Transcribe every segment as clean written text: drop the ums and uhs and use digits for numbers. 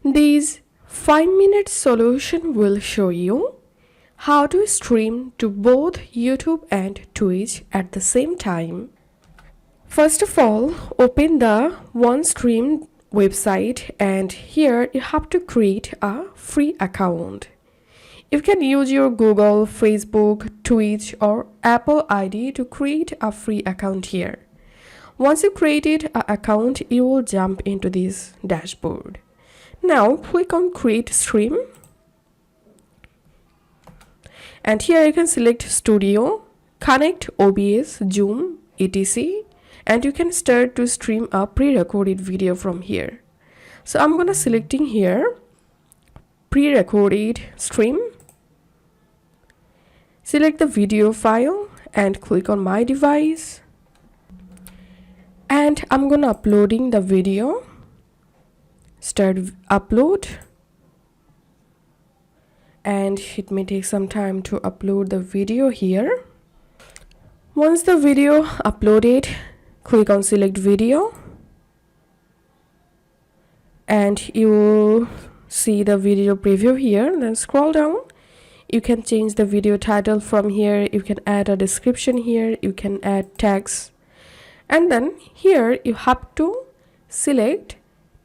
This 5-minute solution will show you how to stream to both YouTube and Twitch at the same time. First of all, open the OneStream website and here you have to create a free account. You can use your Google, Facebook, Twitch or Apple ID to create a free account here. Once you created an account, you will jump into this dashboard. Now click on Create Stream. And here you can select Studio, connect OBS, Zoom, etc. And you can start to stream a pre-recorded video from here. So I'm gonna selecting here pre-recorded stream. Select the video file and click on my device. And I'm gonna uploading the video. Start upload. And it may take some time to upload the video here. Once the video uploaded, click on select video. And you will see the video preview here. Then scroll down. You can change the video title from here. You can add a description here. You can add text. And then here you have to select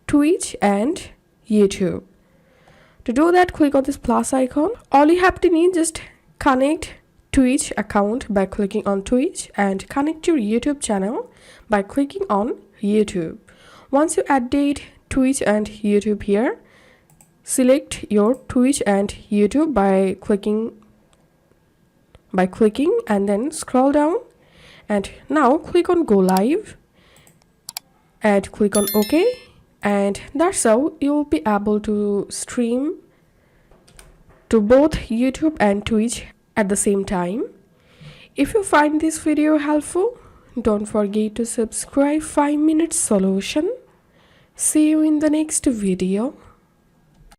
Twitch and YouTube. To do that, click on this plus icon. All you have to need just connect Twitch account by clicking on Twitch and connect your YouTube channel by clicking on YouTube. Once you added Twitch and YouTube here, select your Twitch and YouTube by clicking and then scroll down. And now click on Go Live and click on OK. And that's how you'll be able to stream to both YouTube and Twitch at the same time. If you find this video helpful, don't forget to subscribe 5 Minute Solution. See you in the next video.